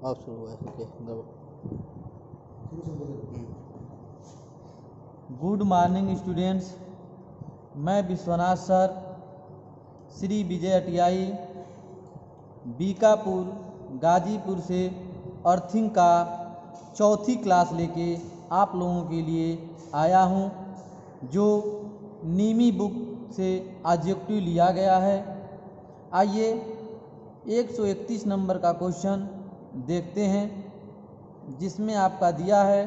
आप शुरू हुआ है। गुड मॉर्निंग स्टूडेंट्स, मैं विश्वनाथ सर श्री विजय अटियाई बीकापुर गाजीपुर से अर्थिंग का चौथी क्लास लेके आप लोगों के लिए आया हूँ, जो नीमी बुक से ऑब्जेक्टिव लिया गया है। आइए 131 नंबर का क्वेश्चन देखते हैं, जिसमें आपका दिया है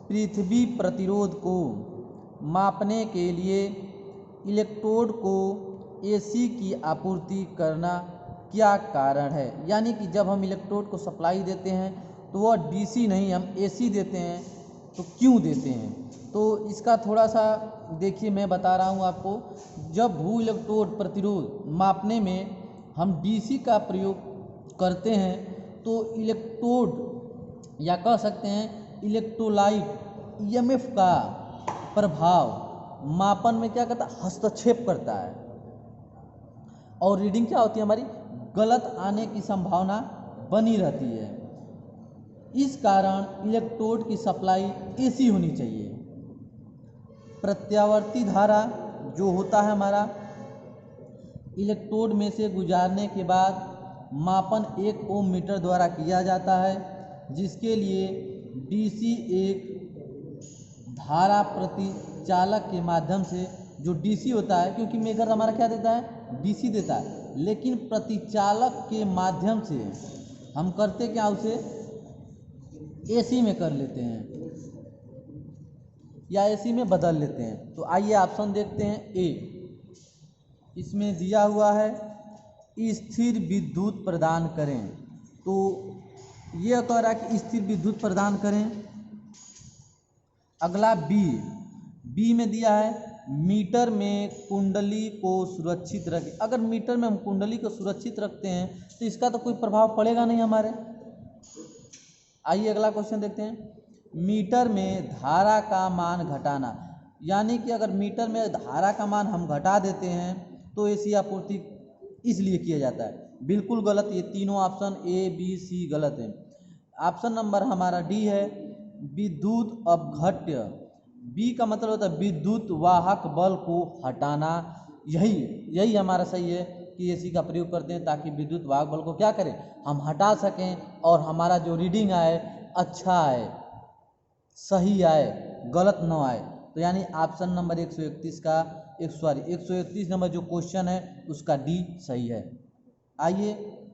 पृथ्वी प्रतिरोध को मापने के लिए इलेक्ट्रोड को एसी की आपूर्ति करना क्या कारण है। यानी कि जब हम इलेक्ट्रोड को सप्लाई देते हैं तो वह डीसी नहीं, हम एसी देते हैं, तो क्यों देते हैं। तो इसका थोड़ा सा देखिए, मैं बता रहा हूँ आपको। जब भू इलेक्ट्रोड प्रतिरोध मापने में हम डीसी का प्रयोग करते हैं तो इलेक्ट्रोड या कह सकते हैं इलेक्ट्रोलाइट ईएमएफ का प्रभाव मापन में क्या करता है, हस्तक्षेप करता है, और रीडिंग क्या होती है हमारी गलत आने की संभावना बनी रहती है। इस कारण इलेक्ट्रोड की सप्लाई एसी होनी चाहिए। प्रत्यावर्ती धारा जो होता है हमारा इलेक्ट्रोड में से गुजारने के बाद मापन 1 ओम मीटर द्वारा किया जाता है, जिसके लिए डीसी एक धारा प्रतिचालक के माध्यम से, जो डीसी होता है, क्योंकि मेकर हमारा क्या देता है, डीसी देता है, लेकिन प्रतिचालक के माध्यम से हम करते क्या, उसे एसी में कर लेते हैं या एसी में बदल लेते हैं। तो आइए ऑप्शन देखते हैं। ए, इसमें दिया हुआ है स्थिर विद्युत प्रदान करें, तो यह कह रहा है कि स्थिर विद्युत प्रदान करें। अगला बी में दिया है मीटर में कुंडली को सुरक्षित रखें। अगर मीटर में हम कुंडली को सुरक्षित रखते हैं तो इसका तो कोई प्रभाव पड़ेगा नहीं हमारे। आइए अगला क्वेश्चन देखते हैं। मीटर में धारा का मान घटाना, यानी कि अगर मीटर में धारा का मान हम घटा देते हैं तो एसी आपूर्ति इसलिए किया जाता है। बिल्कुल गलत, ये तीनों ऑप्शन ए बी सी गलत है। ऑप्शन नंबर हमारा डी है विद्युत अपघट्य। बी का मतलब होता है विद्युत वाहक बल को हटाना। यही हमारा सही है कि एसी का प्रयोग करते हैं ताकि विद्युत वाहक बल को क्या करें, हम हटा सकें और हमारा जो रीडिंग आए अच्छा आए, सही आए, गलत न आए। तो यानी ऑप्शन नंबर 131 नंबर जो क्वेश्चन है उसका डी सही है। आइए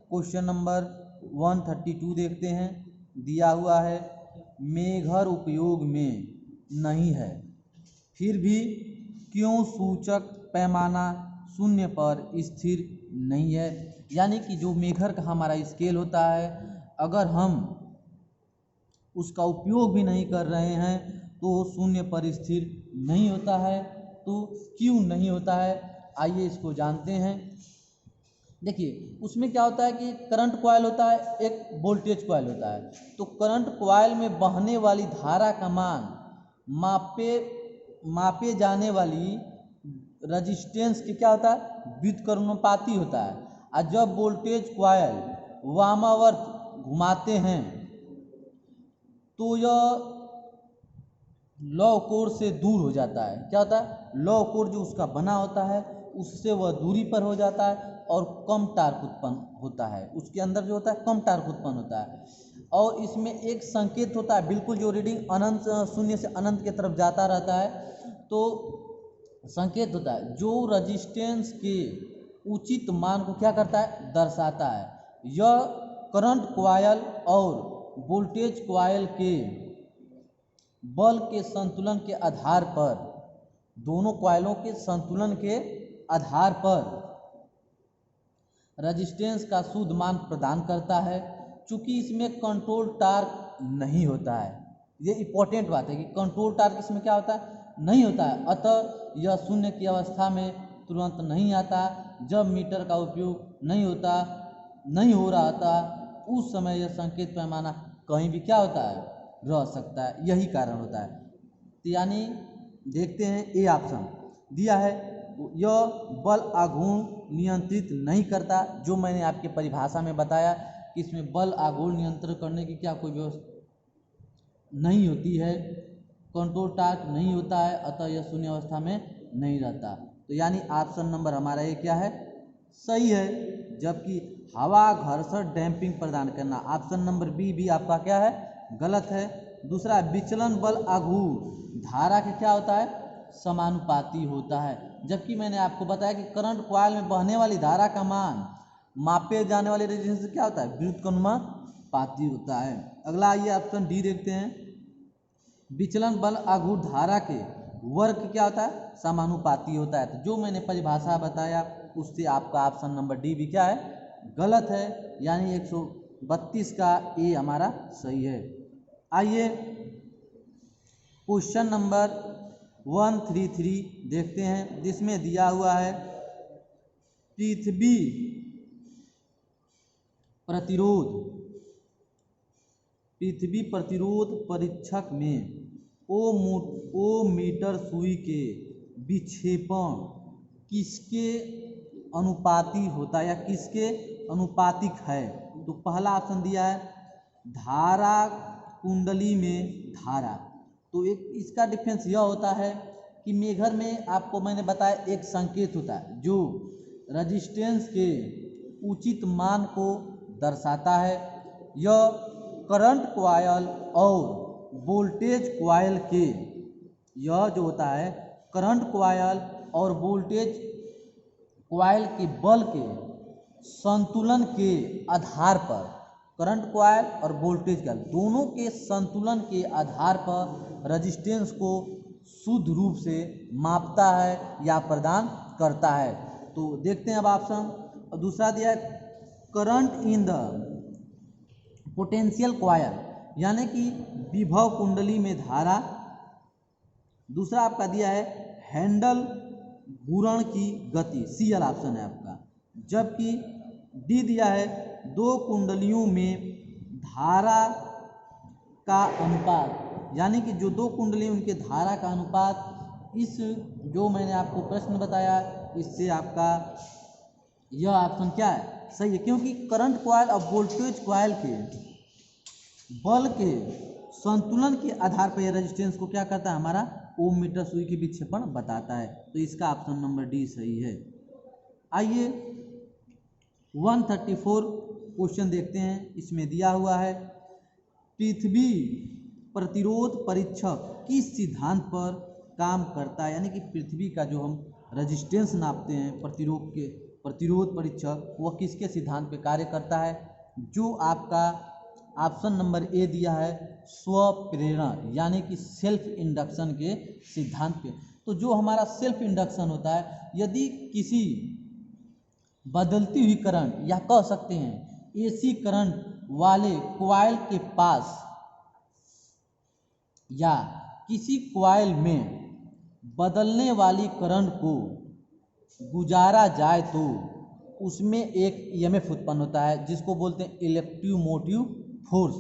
क्वेश्चन नंबर 132 देखते हैं। दिया हुआ है मेघर उपयोग में नहीं है, फिर भी क्यों सूचक पैमाना 0 पर स्थिर नहीं है। यानी कि जो मेघर का हमारा स्केल होता है, अगर हम उसका उपयोग भी नहीं कर रहे हैं तो 0 पर स्थिर नहीं होता है। तो क्यों नहीं होता है, आइए इसको जानते हैं। देखिए उसमें क्या होता है कि करंट कॉइल होता है, एक वोल्टेज कॉइल होता है। तो करंट कॉइल में बहने वाली धारा का मान मापे जाने वाली रजिस्टेंस के क्या होता है, व्युत्क्रमानुपाती होता है। और जब वोल्टेज कॉइल वामावर्त घुमाते हैं तो यह लौ कोण से दूर हो जाता है। क्या होता है, लौ कोण जो उसका बना होता है उससे वह दूरी पर हो जाता है और कम टार्क उत्पन्न होता है। उसके अंदर जो होता है कम टार्क उत्पन्न होता है। और इसमें एक संकेत होता है, बिल्कुल जो रीडिंग अनंत 0 से अनंत की तरफ जाता रहता है, तो संकेत होता है जो रजिस्टेंस के उचित मान को क्या करता है, दर्शाता है। यह करंट कॉइल और वोल्टेज कॉइल के बल के संतुलन के आधार पर, दोनों कॉइलों के संतुलन के आधार पर रेजिस्टेंस का शुद्ध मान प्रदान करता है। चूंकि इसमें कंट्रोल टार्क नहीं होता है, ये इंपॉर्टेंट बात है कि कंट्रोल टार्क इसमें क्या होता है, नहीं होता है। अतः यह 0 की अवस्था में तुरंत नहीं आता। जब मीटर का उपयोग नहीं हो रहा था उस समय यह संकेत पैमाना कहीं भी क्या होता है, रह सकता है। यही कारण होता है। तो यानी देखते हैं ए ऑप्शन दिया है, यह बल आघूर्ण नियंत्रित नहीं करता, जो मैंने आपके परिभाषा में बताया कि इसमें बल आघूर्ण नियंत्रण करने की क्या कोई व्यवस्था नहीं होती है, कंट्रोल टास्क नहीं होता है, अतः यह शून्य अवस्था में नहीं रहता। तो यानी ऑप्शन नंबर हमारा ये क्या है, सही है। जबकि हवा घर्षण डैम्पिंग प्रदान करना, ऑप्शन नंबर बी भी आपका क्या है, गलत है। दूसरा विचलन बल आघूर्ण धारा के क्या होता है, समानुपाती होता है। जबकि मैंने आपको बताया कि करंट कॉइल में बहने वाली धारा का मान मापे जाने वाले रेजिस्टेंस से क्या होता है, व्युत्क्रमानुपाती होता है। अगला आइए ऑप्शन डी देखते हैं। विचलन बल आघूर्ण धारा के वर्ग क्या होता है, समानुपाती होता है। तो जो मैंने परिभाषा बताया उससे आपका ऑप्शन नंबर डी भी क्या है, गलत है। यानी 132 का ए हमारा सही है। आइए क्वेश्चन नंबर 133 देखते हैं, जिसमें दिया हुआ है पृथ्वी प्रतिरोध परीक्षक में ओ मीटर सुई के विक्षेपण किसके अनुपाती होता है या किसके अनुपातिक है। तो पहला ऑप्शन दिया है धारा कुंडली में धारा। तो एक इसका डिफरेंस यह होता है कि मेघर में आपको मैंने बताया एक संकेत होता है जो रेजिस्टेंस के उचित मान को दर्शाता है। यह करंट कॉइल और वोल्टेज कॉइल के, यह जो होता है करंट कॉइल और वोल्टेज कॉइल के बल के संतुलन के आधार पर, करंट कॉइल और वोल्टेज कॉइल दोनों के संतुलन के आधार पर रेजिस्टेंस को शुद्ध रूप से मापता है या प्रदान करता है। तो देखते हैं अब ऑप्शन। दूसरा दिया है current in the potential coil, यानी कि विभव कुंडली में धारा। दूसरा आपका दिया है हैंडल घूर्ण की गति, सी वाला ऑप्शन है आपका। जबकि डी दिया है दो कुंडलियों में धारा का अनुपात, यानी कि जो दो कुंडली उनके धारा का अनुपात, इस जो मैंने आपको प्रश्न बताया इससे आपका यह ऑप्शन क्या है, सही है। क्योंकि करंट कॉइल और वोल्टेज कॉइल के बल के संतुलन के आधार पर यह रेजिस्टेंस को क्या करता है, हमारा ओम मीटर सुई की विक्षेपण बताता है। तो इसका ऑप्शन नंबर डी सही है। आइए 134 क्वेश्चन देखते हैं। इसमें दिया हुआ है पृथ्वी प्रतिरोध परीक्षक किस सिद्धांत पर काम करता है, यानी कि पृथ्वी का जो हम रेजिस्टेंस नापते हैं प्रतिरोध परीक्षक, वह किसके सिद्धांत पे कार्य करता है। जो आपका ऑप्शन नंबर ए दिया है स्वप्रेरण, यानी कि सेल्फ इंडक्शन के सिद्धांत पे। तो जो हमारा सेल्फ इंडक्शन होता है, यदि किसी बदलती हुई करंट या कह सकते हैं एसी करंट वाले कॉइल के पास या किसी कॉइल में बदलने वाली करंट को गुजारा जाए तो उसमें एक ईएमएफ उत्पन्न होता है, जिसको बोलते हैं इलेक्ट्रोमोटिव फोर्स।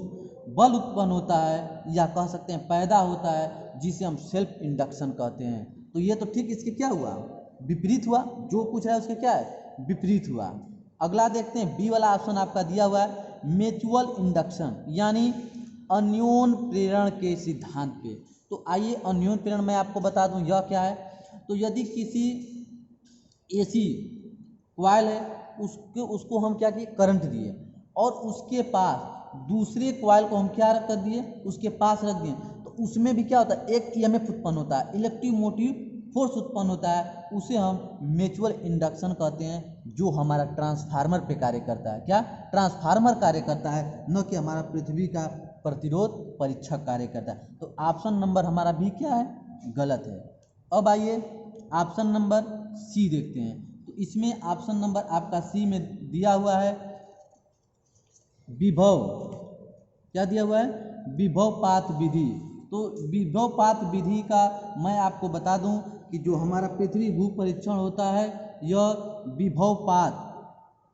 बल उत्पन्न होता है या कह सकते हैं पैदा होता है, जिसे हम सेल्फ इंडक्शन कहते हैं। तो ये तो ठीक इसके क्या हुआ, विपरीत हुआ। जो पूछ रहा है उसके क्या है, विपरीत हुआ। अगला देखते हैं बी वाला ऑप्शन आपका दिया हुआ है म्यूचुअल इंडक्शन, यानी अन्योन प्रेरण के सिद्धांत पे। तो आइए अन्योन प्रेरण मैं आपको बता दूं यह क्या है। तो यदि किसी एसी कॉइल है, उसको हम क्या किए, करंट दिए, और उसके पास दूसरे कॉइल को हम क्या कर दिए, उसके पास रख दिए, तो उसमें भी क्या होता है, एक ईएमएफ उत्पन्न होता है, इलेक्ट्रोमोटिव फोर्स उत्पन्न होता है। उसे हम म्यूचुअल इंडक्शन कहते हैं, जो हमारा ट्रांसफार्मर पे कार्य करता है। क्या, ट्रांसफार्मर कार्य करता है, न कि हमारा पृथ्वी का प्रतिरोध परीक्षक कार्य करता है। तो ऑप्शन नंबर हमारा भी क्या है, गलत है। अब आइए ऑप्शन नंबर सी देखते हैं। तो इसमें ऑप्शन नंबर आपका सी में दिया हुआ है विभव, क्या दिया हुआ है, विभवपात विधि। तो विभवपात विधि का मैं आपको बता दूं कि जो हमारा पृथ्वी भू परीक्षण होता है, यह विभवपात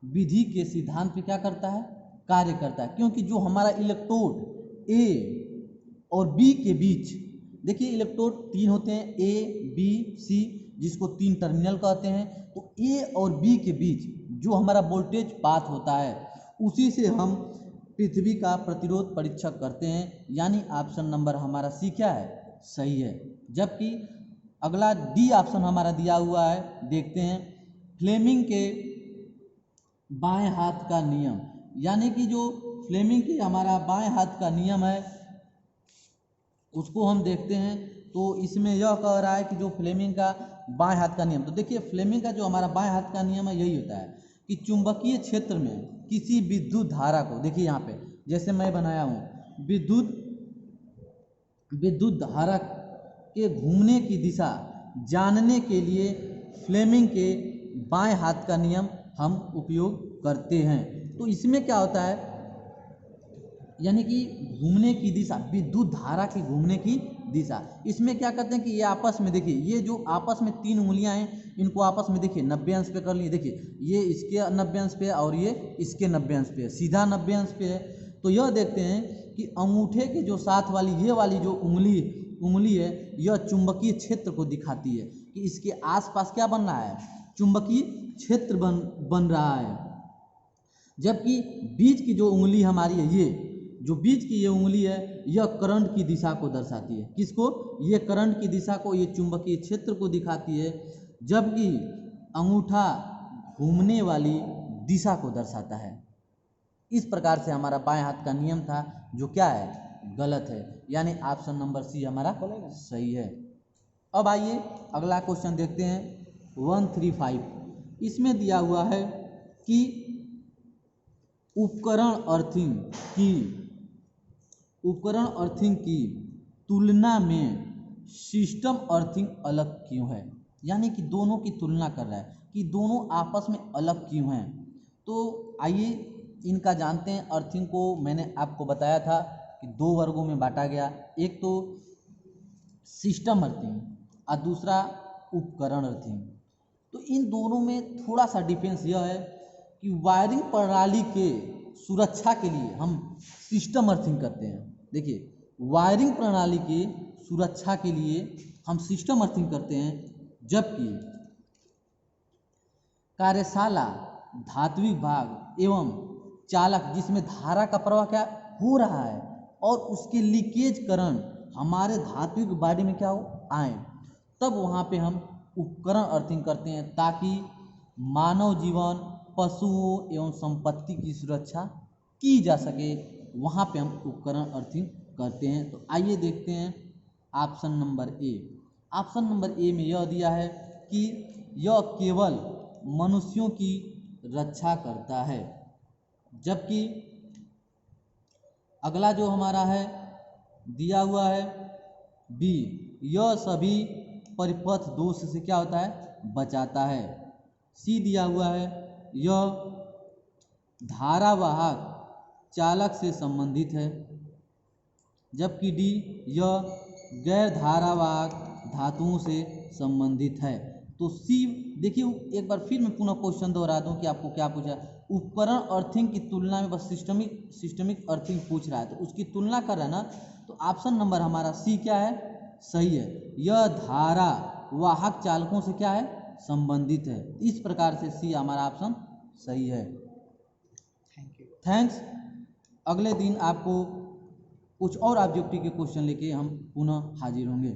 विधि के सिद्धांत पे क्या करता है, कार्य करता है। क्योंकि जो हमारा इलेक्ट्रोड ए और बी के बीच, देखिए इलेक्ट्रोड तीन होते हैं, ए बी सी, जिसको तीन टर्मिनल कहते हैं। तो ए और बी के बीच जो हमारा वोल्टेज पाथ होता है, उसी से हम पृथ्वी का प्रतिरोध परीक्षण करते हैं, यानी ऑप्शन नंबर हमारा सी क्या है, सही है। जबकि अगला डी ऑप्शन हमारा दिया हुआ है, देखते हैं फ्लेमिंग के बाएं हाथ का नियम, यानी कि जो फ्लेमिंग के हमारा बाएं हाथ का नियम है उसको हम देखते हैं। तो इसमें यह कह रहा है कि जो फ्लेमिंग का बाएं हाथ का नियम, तो देखिए फ्लेमिंग का जो हमारा बाएं हाथ का नियम है यही होता है कि चुंबकीय क्षेत्र में किसी विद्युत धारा को, देखिए यहाँ पे जैसे मैं बनाया हूँ, विद्युत धारा के घूमने की दिशा जानने के लिए फ्लेमिंग के बाएं हाथ का नियम हम उपयोग करते हैं। तो इसमें क्या होता है, यानी कि घूमने की दिशा, विद्युत धारा की घूमने की दिशा, इसमें क्या करते हैं कि ये आपस में, देखिए ये जो आपस में तीन उंगलियां हैं इनको आपस में देखिए 90 अंश पे कर लिए, देखिए ये इसके 90 अंश पे है और ये इसके 90 अंश पे है, सीधा 90 अंश पे है। तो यह देखते हैं कि अंगूठे के जो साथ वाली ये वाली जो उंगली है यह चुंबकीय क्षेत्र को दिखाती है कि इसके आसपास क्या बन रहा है, चुंबकीय क्षेत्र बन रहा है। जबकि बीच की जो उंगली हमारी है, ये जो बीच की ये उंगली है यह करंट की दिशा को दर्शाती है, किसको, ये करंट की दिशा को, ये चुंबकीय क्षेत्र को दिखाती है। जबकि अंगूठा घूमने वाली दिशा को दर्शाता है। इस प्रकार से हमारा बाएं हाथ का नियम था जो क्या है, गलत है, यानी ऑप्शन नंबर सी हमारा सही है। अब आइए अगला क्वेश्चन देखते हैं 135। इसमें दिया हुआ है कि उपकरण अर्थिंग की तुलना में सिस्टम अर्थिंग अलग क्यों है, यानी कि दोनों की तुलना कर रहा है कि दोनों आपस में अलग क्यों हैं। तो आइए इनका जानते हैं। अर्थिंग को मैंने आपको बताया था कि दो वर्गों में बांटा गया, एक तो सिस्टम अर्थिंग और दूसरा उपकरण अर्थिंग। तो इन दोनों में थोड़ा सा डिफरेंस यह है कि वायरिंग प्रणाली के सुरक्षा के लिए हम सिस्टम अर्थिंग करते हैं। देखिए वायरिंग प्रणाली की सुरक्षा के लिए हम सिस्टम अर्थिंग करते हैं, जबकि कार्यशाला, धात्विक भाग एवं चालक जिसमें धारा का प्रवाह क्या हो रहा है और उसके लीकेज करंट हमारे धात्विक बॉडी में क्या हो आए, तब वहाँ पे हम उपकरण अर्थिंग करते हैं ताकि मानव जीवन, पशुओं एवं संपत्ति की सुरक्षा की जा सके, वहाँ पे हम उपकरण अर्थिंग करते हैं। तो आइए देखते हैं option number A. Option number A में यह दिया है कि यह केवल मनुष्यों की रक्षा करता है, जबकि अगला जो हमारा है दिया हुआ है बी, यह सभी परिपथ दोष से क्या होता है, बचाता है। सी दिया हुआ है यह धारावाहक चालक से संबंधित है, जबकि डी यह गैर धारावाहक धातुओं से संबंधित है। तो सी देखिए एक बार फिर मैं पुनः क्वेश्चन दोहरा दूं कि आपको क्या पूछा, उपकरण अर्थिंग की तुलना में बस सिस्टमिक अर्थिंग पूछ रहा है, तो उसकी तुलना कर रहा है ना, तो ऑप्शन नंबर हमारा सी क्या है, सही है। यह धारा वाहक चालकों से क्या है, संबंधित है। इस प्रकार से सी हमारा ऑप्शन सही है। थैंक्स। अगले दिन आपको कुछ और ऑब्जेक्टिव के क्वेश्चन लेके हम पुनः हाजिर होंगे।